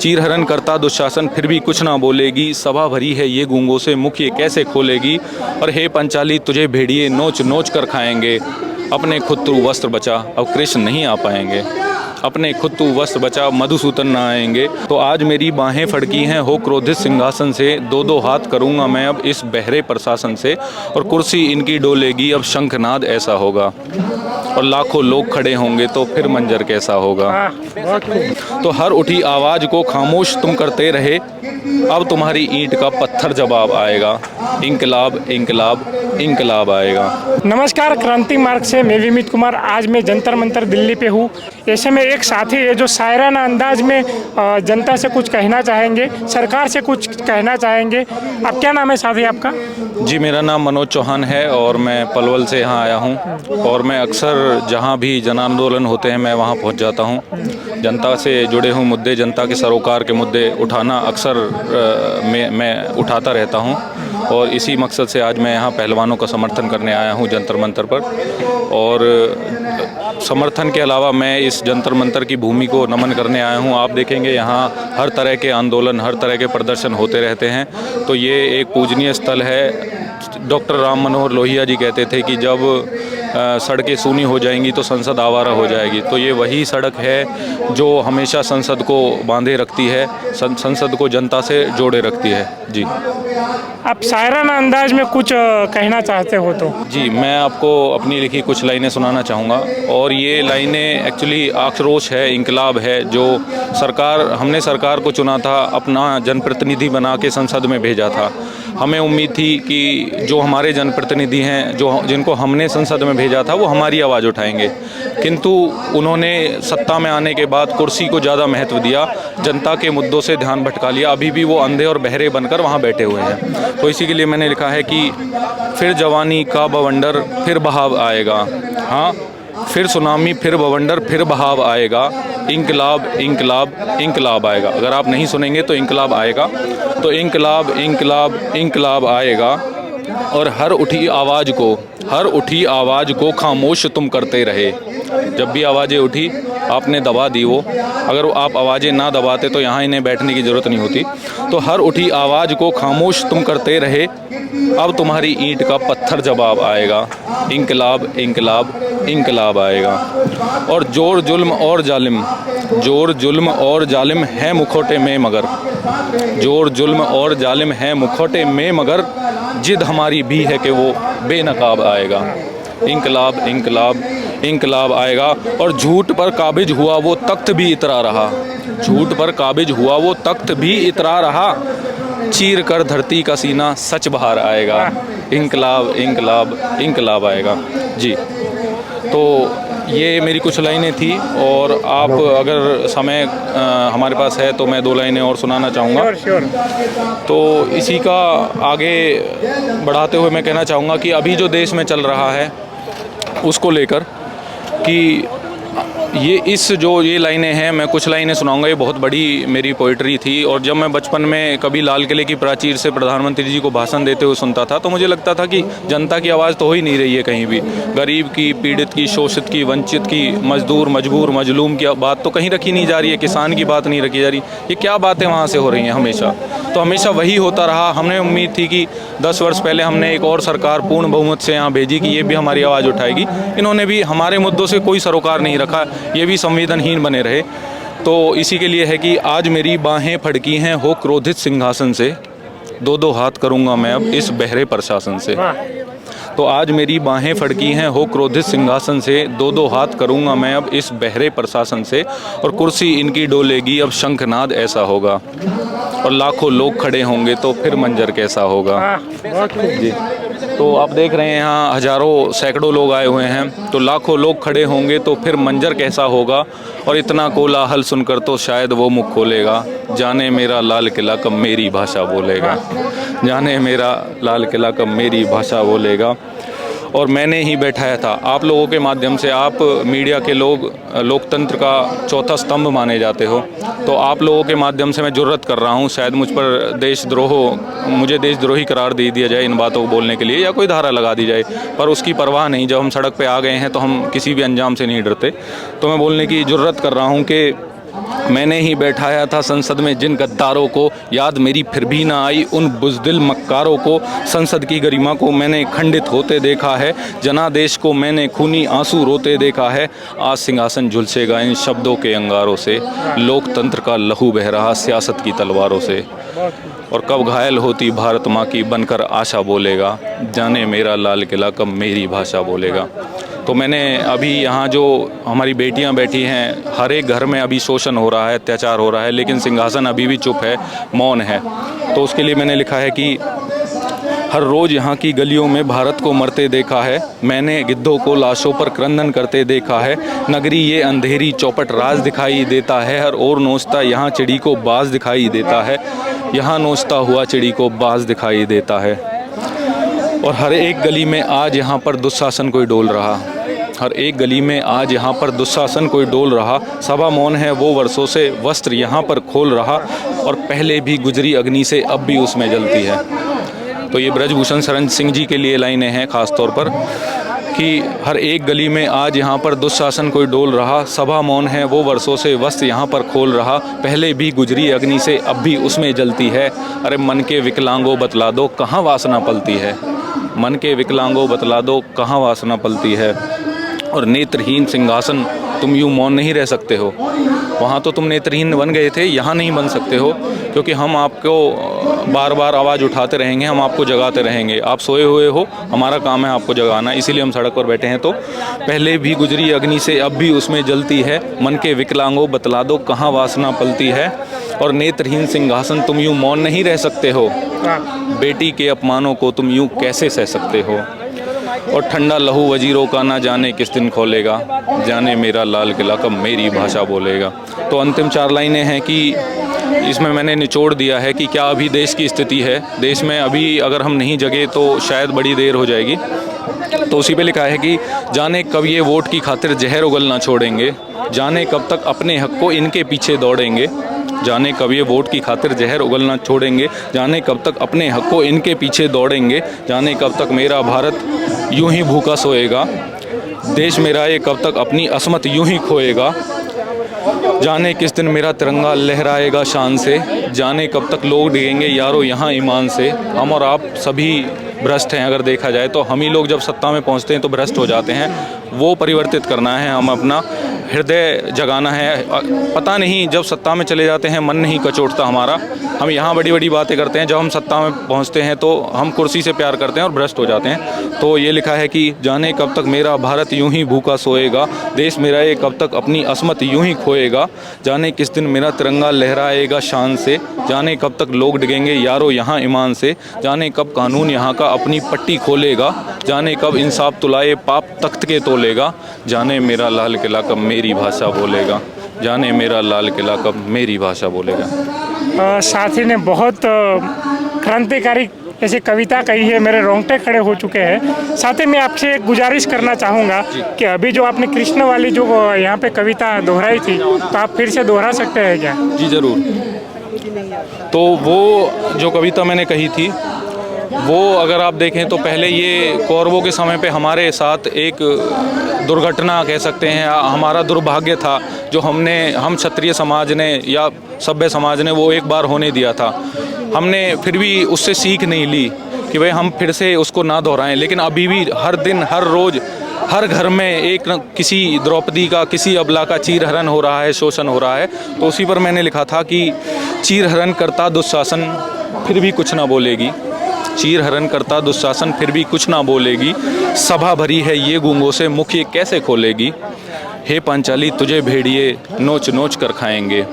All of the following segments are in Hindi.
चीरहरण करता दुशासन फिर भी कुछ ना बोलेगी, सभा भरी है ये गूंगों से मुख ये कैसे खोलेगी। और हे पंचाली तुझे भेड़िए नोच नोच कर खाएंगे, अपने खुद तू वस्त्र बचा अब कृष्ण नहीं आ पाएंगे। अपने खुद तू वस्त्र बचा मधुसूदन न आएंगे। तो आज मेरी बाहें फड़की हैं हो क्रोधित सिंहासन से, दो दो हाथ करूँगा मैं अब इस बहरे प्रशासन से। और कुर्सी इनकी डोलेगी अब शंखनाद ऐसा होगा, और लाखों लोग खड़े होंगे तो फिर मंजर कैसा होगा। तो हर उठी आवाज़ को खामोश तुम करते रहे, अब तुम्हारी ईंट का पत्थर जवाब आएगा। इंकलाब इंकलाब इंकलाब आएगा। नमस्कार, क्रांति मार्ग से मैं विमित कुमार। आज मैं जंतर मंतर दिल्ली पे हूँ। ऐसे में एक साथी है जो शायराना अंदाज में जनता से कुछ कहना चाहेंगे, सरकार से कुछ कहना चाहेंगे। आप क्या नाम है साथी आपका? जी, मेरा नाम मनोज चौहान है और मैं पलवल से यहाँ आया हूँ। और मैं अक्सर जहाँ भी जन आंदोलन होते हैं मैं वहाँ पहुँच जाता हूँ। जनता से जुड़े हुए मुद्दे, जनता के सरोकार के मुद्दे उठाना अक्सर मैं उठाता रहता हूँ। और इसी मकसद से आज मैं यहाँ पहलवानों का समर्थन करने आया हूँ जंतर मंतर पर। और समर्थन के अलावा मैं इस जंतर मंतर की भूमि को नमन करने आया हूँ। आप देखेंगे यहाँ हर तरह के आंदोलन, हर तरह के प्रदर्शन होते रहते हैं। तो ये एक पूजनीय स्थल है। डॉक्टर राम मनोहर लोहिया जी कहते थे कि जब सड़कें सूनी हो जाएंगी तो संसद आवारा हो जाएगी। तो ये वही सड़क है जो हमेशा संसद को बांधे रखती है, संसद को जनता से जोड़े रखती है। जी, आप शायराना अंदाज में कुछ कहना चाहते हो तो? जी, मैं आपको अपनी लिखी कुछ लाइनें सुनाना चाहूँगा। और ये लाइनें एक्चुअली आक्रोश है, इंकलाब है। जो हमने सरकार को चुना था, अपना जनप्रतिनिधि बना के संसद में भेजा था। हमें उम्मीद थी कि जो हमारे जनप्रतिनिधि हैं, जिनको हमने संसद में भेजा था, वो हमारी आवाज़ उठाएंगे। किंतु उन्होंने सत्ता में आने के बाद कुर्सी को ज़्यादा महत्व दिया, जनता के मुद्दों से ध्यान भटका लिया। अभी भी वो अंधे और बहरे बनकर वहाँ बैठे हुए हैं। तो इसी के लिए मैंने लिखा है कि फिर जवानी का बवंडर फिर बहाव आएगा। हाँ, फिर सुनामी फिर बवंडर फिर बहाव आएगा। इंकलाब इंकलाब इंकलाब आएगा। अगर आप नहीं सुनेंगे तो इंकलाब आएगा। तो इंकलाब इंकलाब इंकलाब आएगा। और हर उठी आवाज़ को खामोश तुम करते रहे। जब भी आवाज़ें उठी आपने दबा दी वो। अगर आप आवाज़ें ना दबाते तो यहाँ इन्हें बैठने की ज़रूरत नहीं होती। तो हर उठी आवाज़ को खामोश तुम करते रहे, अब तुम्हारी ईंट का पत्थर जवाब आएगा। इंकलाब इंकलाब इंकलाब आएगा। और जोर जुल्म और जालिम है मुखौटे में मगर, जोर जुल्म और जालिम है मुखौटे में मगर, जिद हमारी भी है कि वो बेनकाब आएगा। इंकलाब इंकलाब इंकलाब आएगा। और झूठ पर काबिज हुआ वो तख्त भी इतरा रहा, झूठ पर काबिज हुआ वो तख्त भी इतरा रहा, चीर कर धरती का सीना सच बाहर आएगा। इंकलाब इंकलाब इंकलाब आएगा। जी, तो ये मेरी कुछ लाइनें थी। और आप अगर समय हमारे पास है तो मैं 2 लाइनें और सुनाना चाहूँगा। तो इसी का आगे बढ़ाते हुए मैं कहना चाहूँगा कि अभी जो देश में चल रहा है उसको लेकर कि ये लाइनें हैं, मैं कुछ लाइनें सुनाऊंगा। ये बहुत बड़ी मेरी पोइट्री थी। और जब मैं बचपन में कभी लाल किले की प्राचीर से प्रधानमंत्री जी को भाषण देते हुए सुनता था तो मुझे लगता था कि जनता की आवाज़ तो हो ही नहीं रही है कहीं भी। गरीब की, पीड़ित की, शोषित की, वंचित की, मजदूर, मजबूर, मजलूम की बात तो कहीं रखी नहीं जा रही है, किसान की बात नहीं रखी जा रही। ये क्या बातें वहाँ से हो रही हैं हमेशा? तो हमेशा वही होता रहा। हमने उम्मीद थी कि 10 वर्ष पहले हमने एक और सरकार पूर्ण बहुमत से यहाँ भेजी कि ये भी हमारी आवाज़ उठाएगी। इन्होंने भी हमारे मुद्दों से कोई सरोकार नहीं रखा, ये भी संवेदनहीन बने रहे। तो इसी के लिए है कि आज मेरी बाहें फड़की हैं हो क्रोधित सिंहासन से, दो दो हाथ करूँगा मैं अब इस बहरे प्रशासन से। तो आज मेरी बाहें फड़की हैं हो क्रोधित सिंहासन से, दो दो हाथ करूँगा मैं अब इस बहरे प्रशासन से। और कुर्सी इनकी डोलेगी अब शंखनाद ऐसा होगा, और लाखों लोग खड़े होंगे तो फिर मंजर कैसा होगा। जी, तो आप देख रहे हैं यहाँ हज़ारों सैकड़ों लोग आए हुए हैं। तो लाखों लोग खड़े होंगे तो फिर मंजर कैसा होगा। और इतना कोलाहल सुनकर तो शायद वो मुख खोलेगा, जाने मेरा लाल किला कब मेरी भाषा बोलेगा, जाने मेरा लाल किला कब मेरी भाषा बोलेगा। और मैंने ही बैठाया था आप लोगों के माध्यम से। आप मीडिया के लोग लोकतंत्र का चौथा स्तंभ माने जाते हो। तो आप लोगों के माध्यम से मैं जुर्रत कर रहा हूँ, शायद मुझ पर मुझे देशद्रोही करार दे दिया जाए इन बातों को बोलने के लिए, या कोई धारा लगा दी जाए, पर उसकी परवाह नहीं। जब हम सड़क पे आ गए हैं तो हम किसी भी अंजाम से नहीं डरते। तो मैं बोलने की जुर्रत कर रहा हूँ कि मैंने ही बैठाया था संसद में जिन गद्दारों को, याद मेरी फिर भी ना आई उन बुज़दिल मक्कारों को। संसद की गरिमा को मैंने खंडित होते देखा है, जनादेश को मैंने खूनी आंसू रोते देखा है। आज सिंहासन झुलसेगा इन शब्दों के अंगारों से, लोकतंत्र का लहू बह रहा सियासत की तलवारों से। और कब घायल होती भारत माँ की बनकर आशा बोलेगा, जाने मेरा लाल किला कब मेरी भाषा बोलेगा। तो मैंने अभी यहाँ जो हमारी बेटियाँ बैठी हैं, हर एक घर में अभी शोषण हो रहा है, अत्याचार हो रहा है, लेकिन सिंहासन अभी भी चुप है, मौन है। तो उसके लिए मैंने लिखा है कि हर रोज़ यहाँ की गलियों में भारत को मरते देखा है, मैंने गिद्धों को लाशों पर क्रंदन करते देखा है। नगरी ये अंधेरी चौपट राज दिखाई देता है, हर ओर नोचता यहाँ चिड़ी को बाज दिखाई देता है, यहाँ नोचता हुआ चिड़ी को बाज दिखाई देता है। और हर एक गली में आज यहाँ पर दुशासन कोई डोल रहा, हर एक गली में आज यहाँ पर दुशासन कोई डोल रहा। सभा मौन है वो वर्षों से वस्त्र यहाँ पर खोल रहा, और पहले भी गुजरी अग्नि से अब भी उसमें जलती है। तो ये ब्रजभूषण शरण सिंह जी के लिए लाइनें हैं ख़ास तौर पर कि हर एक गली में आज यहाँ पर दुशासन कोई डोल रहा, सभा मौन है वो वर्षों से वस्त्र यहाँ पर खोल रहा, पहले भी गुजरी अग्नि से अब भी उसमें जलती है। अरे मन के विकलांगों बतला दो कहाँ वासना पलती है, मन के विकलांगों बतला दो कहाँ वासना पलती है। और नेत्रहीन सिंहासन तुम यूँ मौन नहीं रह सकते हो, वहाँ तो तुम नेत्रहीन बन गए थे, यहाँ नहीं बन सकते हो, क्योंकि हम आपको बार बार आवाज़ उठाते रहेंगे, हम आपको जगाते रहेंगे। आप सोए हुए हो, हमारा काम है आपको जगाना, इसीलिए हम सड़क पर बैठे हैं। तो पहले भी गुजरी अग्नि से अब भी उसमें जलती है, मन के विकलांगों बतला दो कहाँ वासना पलती है। और नेत्रहीन सिंहासन तुम यूँ मौन नहीं रह सकते हो, बेटी के अपमानों को तुम यूँ कैसे सह सकते हो। और ठंडा लहू वजीरों का ना जाने किस दिन खोलेगा, जाने मेरा लाल किला कब मेरी भाषा बोलेगा। तो अंतिम 4 लाइनें हैं कि इसमें मैंने निचोड़ दिया है कि क्या अभी देश की स्थिति है, देश में अभी अगर हम नहीं जगे तो शायद बड़ी देर हो जाएगी। तो उसी पे लिखा है कि जाने कब ये वोट की खातिर जहर उगलना छोड़ेंगे, जाने कब तक अपने हक को इनके पीछे दौड़ेंगे, जाने कब ये वोट की खातिर जहर उगलना छोड़ेंगे, जाने कब तक अपने हक को इनके पीछे दौड़ेंगे, जाने कब तक मेरा भारत यूं ही भूखा सोएगा, देश मेरा ये कब तक अपनी असमत यूं ही खोएगा, जाने किस दिन मेरा तिरंगा लहराएगा शान से, जाने कब तक लोग डिगेंगे यारों यहाँ ईमान से। हम और आप सभी भ्रष्ट हैं, अगर देखा जाए तो हम ही लोग जब सत्ता में पहुंचते हैं तो भ्रष्ट हो जाते हैं। वो परिवर्तित करना है, हम अपना हृदय जगाना है। पता नहीं जब सत्ता में चले जाते हैं मन नहीं कचोटता हमारा, हम यहाँ बड़ी बड़ी बातें करते हैं, जब हम सत्ता में पहुँचते हैं तो हम कुर्सी से प्यार करते हैं और भ्रष्ट हो जाते हैं। तो ये लिखा है कि जाने कब तक मेरा भारत यूं ही भूखा सोएगा, देश मेरा ये कब तक अपनी असमत यूं ही खोएगा, जाने किस दिन मेरा तिरंगा लहराएगा शान से, जाने कब तक लोग डिगेंगे यारों यहाँ ईमान से, जाने कब कानून यहाँ का अपनी पट्टी खोलेगा, जाने कब इंसाफ तुलाए पाप तख्त के तोलेगा, जाने मेरा लाल किला कब मेरी भाषा बोलेगा, जाने मेरा लाल किला कब मेरी भाषा बोलेगा। साथी ने बहुत क्रांतिकारी ऐसी कविता कही है, मेरे रोंगटे खड़े हो चुके हैं। साथ ही मैं आपसे एक गुजारिश करना चाहूँगा कि अभी जो आपने कृष्ण वाली जो यहाँ पे कविता दोहराई थी, तो आप फिर से दोहरा सकते हैं क्या? जी ज़रूर। तो वो जो कविता मैंने कही थी वो अगर आप देखें तो पहले ये कौरवों के समय पे हमारे साथ एक दुर्घटना कह सकते हैं, हमारा दुर्भाग्य था जो हम क्षत्रिय समाज ने या सभ्य समाज ने वो एक बार होने दिया था। हमने फिर भी उससे सीख नहीं ली कि भाई हम फिर से उसको ना दोहराएं, लेकिन अभी भी हर दिन हर रोज़ हर घर में एक न किसी द्रौपदी का किसी अबला का चीरहरण हो रहा है, शोषण हो रहा है। तो उसी पर मैंने लिखा था कि चीरहरण करता दुशासन फिर भी कुछ ना बोलेगी, चीरहरण करता दुशासन फिर भी कुछ ना बोलेगी, सभा भरी है ये गूंगों से मुख ये कैसे खोलेगी, हे पांचाली तुझे भेड़िए नोच नोच कर खाएंगे।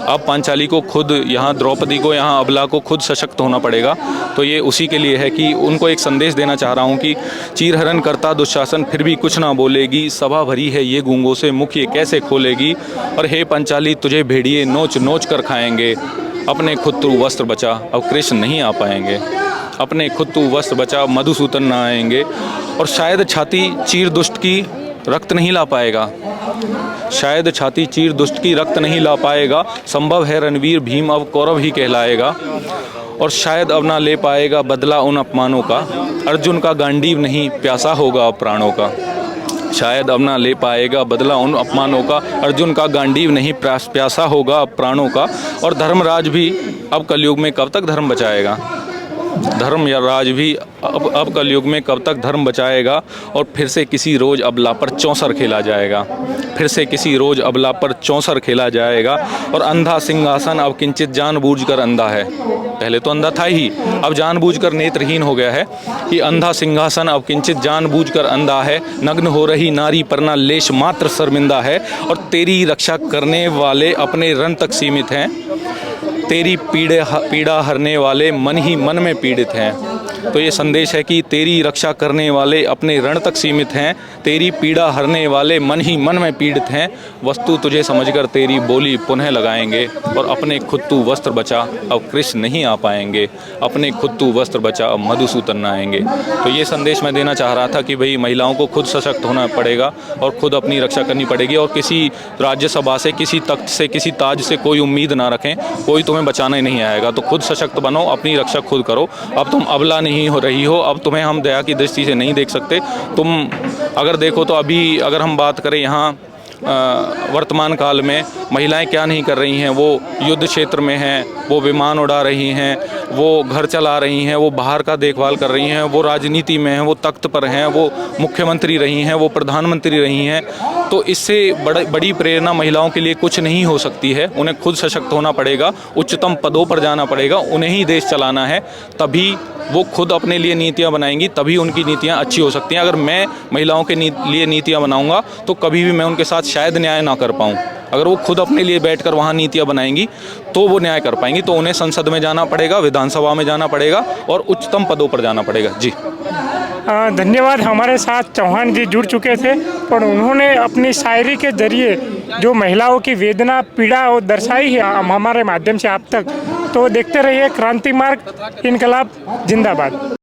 अब पांचाली को खुद यहाँ द्रौपदी को यहाँ अबला को खुद सशक्त होना पड़ेगा। तो ये उसी के लिए है कि उनको एक संदेश देना चाह रहा हूँ कि चीरहरण करता दुशासन फिर भी कुछ ना बोलेगी, सभा भरी है ये गूंगों से मुख ये कैसे खोलेगी, और हे पांचाली तुझे भेड़िए नोच नोच कर खाएंगे, अपने खुद तू वस्त्र बचा अब कृष्ण नहीं आ पाएंगे, अपने खुद तू वस्त्र बचा मधुसूदन ना आएंगे। और शायद छाती चीर दुष्ट की रक्त नहीं ला पाएगा, शायद छाती चीर दुष्ट की रक्त नहीं ला पाएगा, संभव है रणवीर भीम अब कौरव ही कहलाएगा, और शायद अब ना ले पाएगा बदला उन अपमानों का, अर्जुन का गांडीव नहीं प्यासा होगा अब प्राणों का। शायद अब ना ले पाएगा बदला उन अपमानों का। अर्जुन का गांडीव नहीं प्यासा होगा अब प्राणों का। और धर्मराज भी अब कलयुग में कब तक धर्म बचाएगा। धर्म या राज भी अब कलयुग में कब तक धर्म बचाएगा। और फिर से किसी रोज़ अबला पर चौसर खेला जाएगा। फिर से किसी रोज़ अबला पर चौसर खेला जाएगा। और अंधा सिंहासन अब किंचित जानबूझकर अंधा है। पहले तो अंधा था ही, अब जानबूझकर नेत्रहीन हो गया है कि अंधा सिंहासन अब किंचित जानबूझकर अंधा है। नग्न हो रही नारी पर ना लेश मात्र शर्मिंदा है। और तेरी रक्षा करने वाले अपने रण तक सीमित हैं। तेरी पीड़ा हरने वाले मन ही मन में पीड़ित हैं। तो ये संदेश है कि तेरी रक्षा करने वाले अपने रण तक सीमित हैं। तेरी पीड़ा हरने वाले मन ही मन में पीड़ित हैं। वस्तु तुझे समझकर तेरी बोली पुनः लगाएंगे। और अपने खुद तू वस्त्र बचा अब कृष्ण नहीं आ पाएंगे। अपने खुद तू वस्त्र बचा अब मधुसूदन न आएंगे। तो ये संदेश मैं देना चाह रहा था कि भाई महिलाओं को खुद सशक्त होना पड़ेगा और खुद अपनी रक्षा करनी पड़ेगी। और किसी राज्यसभा से, किसी तख्त से, किसी ताज से कोई उम्मीद ना रखें। कोई तुम्हें बचाना ही नहीं आएगा। तो खुद सशक्त बनो, अपनी रक्षा खुद करो। अब तुम अबला नहीं हो रही हो, अब तुम्हें हम दया की दृष्टि से नहीं देख सकते। तुम अगर देखो तो अभी अगर हम बात करें यहाँ वर्तमान काल में महिलाएं क्या नहीं कर रही हैं। वो युद्ध क्षेत्र में हैं, वो विमान उड़ा रही हैं, वो घर चला रही हैं, वो बाहर का देखभाल कर रही हैं, वो राजनीति में हैं, वो तख्त पर हैं, वो मुख्यमंत्री रही हैं, वो प्रधानमंत्री रही हैं। तो इससे बड़ी प्रेरणा महिलाओं के लिए कुछ नहीं हो सकती है। उन्हें खुद सशक्त होना पड़ेगा, उच्चतम पदों पर जाना पड़ेगा, उन्हें ही देश चलाना है। तभी वो खुद अपने लिए नीतियाँ बनाएंगी, तभी उनकी नीतियाँ अच्छी हो सकती हैं। अगर मैं महिलाओं के लिए नीतियाँ बनाऊँगा तो कभी भी मैं उनके साथ शायद न्याय ना कर पाऊँ। अगर वो खुद अपने लिए बैठकर वहाँ नीतियाँ बनाएंगी तो वो न्याय कर पाएंगी। तो उन्हें संसद में जाना पड़ेगा, विधानसभा में जाना पड़ेगा और उच्चतम पदों पर जाना पड़ेगा। जी धन्यवाद। हमारे साथ चौहान जी जुड़ चुके थे और उन्होंने अपनी शायरी के जरिए जो महिलाओं की वेदना पीड़ा और दर्शाई है हमारे माध्यम से आप तक। तो देखते रहिए क्रांति मार्ग, इनकलाब जिंदाबाद।